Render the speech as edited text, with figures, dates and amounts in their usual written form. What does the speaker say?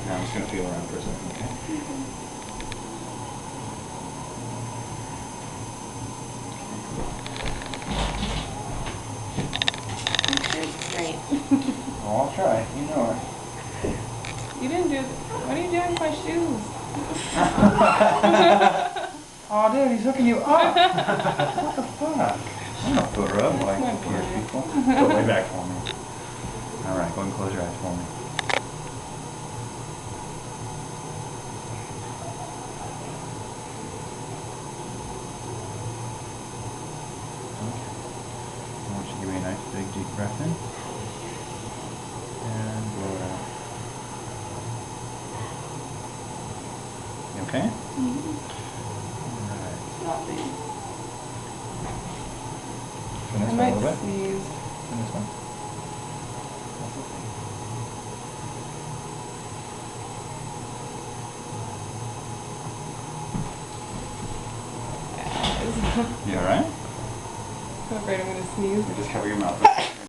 Now I'm just going to feel around for a second, okay? It's great. Oh, I'll try. You know it. You didn't do it. What are you doing with my shoes? Oh, dude, he's hooking you up. What the fuck? I'm not put her up like That's not poor good. people. Go way back for me. All right, go and close your eyes for me. Okay. I want you to give me a nice big deep breath in. And blow it out. You okay? All right. Not me. Turn this I way a might little bit. sneeze. Turn this way. That's okay. You all right? I'm afraid I'm gonna sneeze. Just cover your mouth.